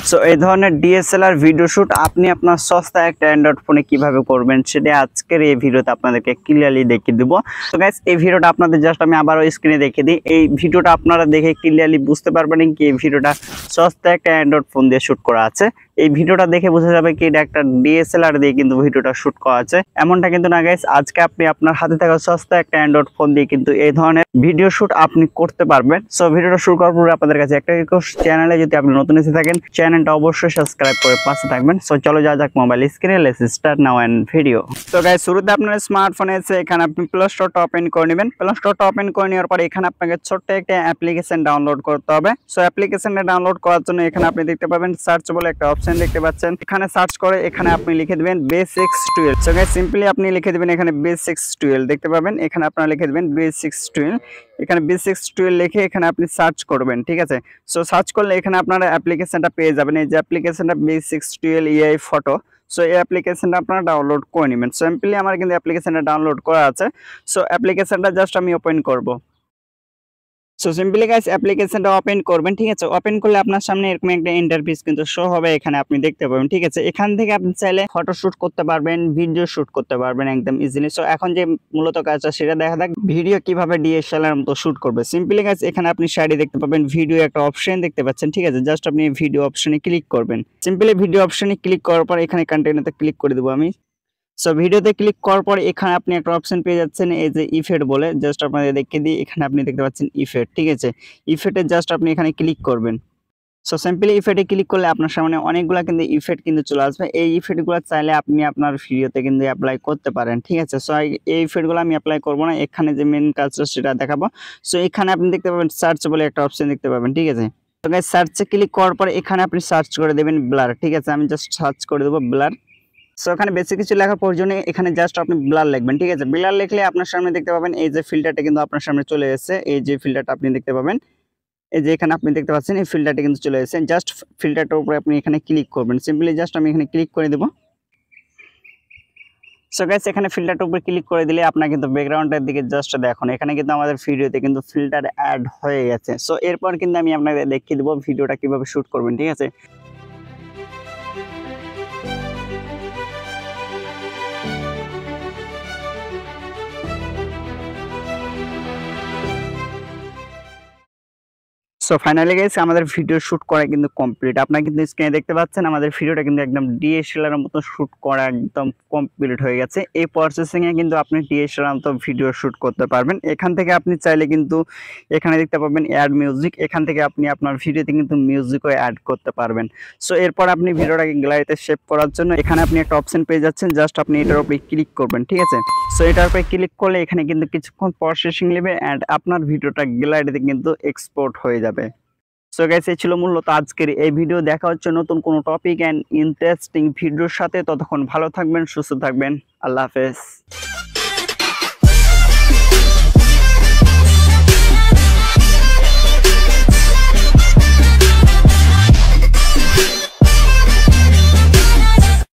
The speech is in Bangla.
সো এই ধরনের ডিএসএলআর ভিডিও শুট আপনি আপনার সস্তা একটা অ্যান্ড্রয়েড ফোনে কিভাবে করবেন সেটা আজকের এই ভিডিওতে আপনাদেরকে ক্লিয়ারলি দেখিয়ে দেবো। তো গাইস এই ভিডিওটা আপনাদের জাস্ট আমি আবারও স্ক্রিনে দেখিয়ে দিই। এই ভিডিওটা আপনারা দেখে ক্লিয়ারলি বুঝতে পারবেন কি এই ভিডিওটা সস্তা একটা অ্যান্ড্রয়েড ফোন দিয়ে শুট করা আছে। এই ভিডিওটা দেখে বোঝা যাবে কি এটা একটা ডিএসএলআর দিয়ে কিন্তু ভিডিওটা শুট করা আছে, এমনটা কিন্তু না গাইস। আজকে আপনি আপনার হাতে থাকা সস্তা একটা অ্যান্ড্রয়েড ফোন দিয়ে কিন্তু এই ধরনের ভিডিও শুট আপনি করতে পারবেন। সো ভিডিওটা শুরু করার পরে আপনাদের কাছে একটা রিকোয়েস্ট, চ্যানেলে যদি আপনি নতুন এসে থাকেন চ্যানেলটা অবশ্যই সাবস্ক্রাইব করে পাশে থাকবেন। সো চলো যাওয়া যাক মোবাইল স্ক্রিনে, let's start now and video. তো গাইস শুরুতে আপনার স্মার্টফোনে এসে এখানে আপনি প্লে স্টোরটা ওপেন করে নেবেন। প্লে স্টোরটা ওপেন করে নেওয়ার পর এখানে আপনাকে ছোট্ট একটা অ্যাপ্লিকেশন ডাউনলোড করতে হবে। সো অ্যাপ্লিকেশনটা ডাউনলোড করার জন্য এখানে আপনি দেখতে পাবেন সার্চ বলে একটা অপশন দেখতে পাচ্ছেন। এখানে সার্চ করে এখানে আপনি লিখে দিবেন বেসিক্স 12। সো গাইস সিম্পলি আপনি লিখে দিবেন এখানে বেসিক্স 12 দেখতে পাবেন। এখানে আপনারা লিখে দিবেন বেসিক্স 12। এখানে বেসিক্স 12 লিখে এখানে আপনি সার্চ করবেন, ঠিক আছে। সো সার্চ করলে এখানে আপনারা অ্যাপ্লিকেশনটা পেয়ে যাবেন। এই যে অ্যাপ্লিকেশনটা বেসিক্স 12 এআই ফটো। সো এই অ্যাপ্লিকেশনটা আপনারা ডাউনলোড করে নেবেন। সিম্পলি আমার কিন্তু অ্যাপ্লিকেশনটা ডাউনলোড করা আছে। সো অ্যাপ্লিকেশনটা জাস্ট আমি ওপেন করব। সো সিম্পলি গাইস অ্যাপ্লিকেশনটা ওপেন করবেন, ঠিক আছে। ওপেন করলে আপনার সামনে এরকম একটা ইন্টারফেস কিন্তু শো হবে, এখানে আপনি দেখতে পাবেন, ঠিক আছে। এখান থেকে আপনি চাইলে ফটো শুট করতে পারবেন, ভিডিও শুট করতে পারবেন একদম ইজিলি। সো এখন যে মূলত কাজটা সেটা দেখা যাক ভিডিও কিভাবে ডিএসএলআর মতো শুট করবে। সিম্পলি গাইস এখানে আপনি সাইডে দেখতে পাবেন ভিডিও একটা অপশন দেখতে পাচ্ছেন, ঠিক আছে। জাস্ট আপনি ভিডিও অপশনে ক্লিক করবেন। সিম্পলি ভিডিও অপশনে ক্লিক করার পর এখানে কন্টিনিউতে ক্লিক করে দেবো আমি। সো ভিডিওতে ক্লিক করার পর এখানে আপনি একটা অপশন পেয়ে যাচ্ছেন এই যে ইফেক্ট বলে। জাস্ট আপনাদের দেখিয়ে দিই, এখানে আপনি দেখতে পাচ্ছেন ইফেক্ট, ঠিক আছে। ইফেক্টে জাস্ট আপনি এখানে ক্লিক করবেন। সো সিম্পলি ইফেক্টে ক্লিক করলে আপনার সামনে অনেকগুলা কিন্তু ইফেক্ট কিন্তু চলে আসবে। এই ইফেক্টগুলো চাইলে আপনি আপনার ভিডিওতে কিন্তু অ্যাপ্লাই করতে পারেন, ঠিক আছে। সো এই ইফেক্টগুলো আমি অ্যাপ্লাই করবো না, এখানে যে মেন কাজটা সেটা দেখাবো। সো এখানে আপনি দেখতে পাবেন সার্চ বলে একটা অপশন দেখতে পাবেন, ঠিক আছে। তো গাইস সার্চে ক্লিক করার পর এখানে আপনি সার্চ করে দেবেন ব্লার, ঠিক আছে। আমি জাস্ট সার্চ করে দেবো ব্লার। সো এখানে বেশি কিছু লেখার প্রয়োজনে এখানে জাস্ট আপনি ব্লার লিখবেন, ঠিক আছে। ব্লার লিখলে আপনার সামনে দেখতে পাবেন এই যে ফিল্টারটা কিন্তু আপনার সামনে চলে এসেছে। এই যে ফিল্টারটা আপনি দেখতে পাবেন, এই যে এখানে আপনি দেখতে পাচ্ছেন এই ফিল্টারটা কিন্তু চলে এসেছে। জাস্ট ফিল্টারটার উপরে আপনি এখানে ক্লিক করবেন। সিম্পলি জাস্ট আমি এখানে ক্লিক করে দেব। সো গাইস এখানে ফিল্টারটার উপরে ক্লিক করে দিলে আপনার কিন্তু ব্যাকগ্রাউন্ডের দিকে জাস্ট দেখুন এখানে কিন্তু আমাদের ভিডিওতে কিন্তু ফিল্টার অ্যাড হয়ে গেছে। সো এরপর কিন্তু আমি আপনাদের দেখিয়ে দেবো ভিডিওটা কিভাবে শুট করবেন, ঠিক আছে। সো ফাইনালি গাইস আমাদের ভিডিও শুট করা কিন্তু কমপ্লিট। আপনারা কিন্তু স্ক্রিনে দেখতে পাচ্ছেন আমাদের ভিডিওটা কিন্তু একদম ডিএসএলআর এর মতো শুট করা একদম কমপ্লিট হয়ে গেছে। এই প্রসেসিং এ কিন্তু আপনি ডিএসএলআর মতো ভিডিও শুট করতে পারবেন। এখান থেকে আপনি চাইলে কিন্তু এখানে দেখতে পাবেন অ্যাড মিউজিক, এখান থেকে আপনি আপনার ভিডিওতে কিন্তু মিউজিকও অ্যাড করতে পারবেন। সো এরপর আপনি ভিডিওটাকে গ্যালারিতে সেভ করার জন্য এখানে আপনি একটা অপশন পেয়ে যাচ্ছেন, জাস্ট আপনি এটার উপরে ক্লিক করবেন, ঠিক আছে। সো এটার উপরে ক্লিক করলে এখানে কিন্তু কিছুক্ষণ প্রসেসিং নেবে এন্ড আপনার ভিডিওটা গ্যালারিতে কিন্তু এক্সপোর্ট হয়ে যাবে। সো গাইস এই ছিল মূলত আজকের এই ভিডিও। দেখা হচ্ছে নতুন কোনো টপিক এন্ড ইন্টারেস্টিং ভিডিওর সাথে। ততক্ষণ ভালো থাকবেন, সুস্থ থাকবেন। আল্লাহ হাফেজ।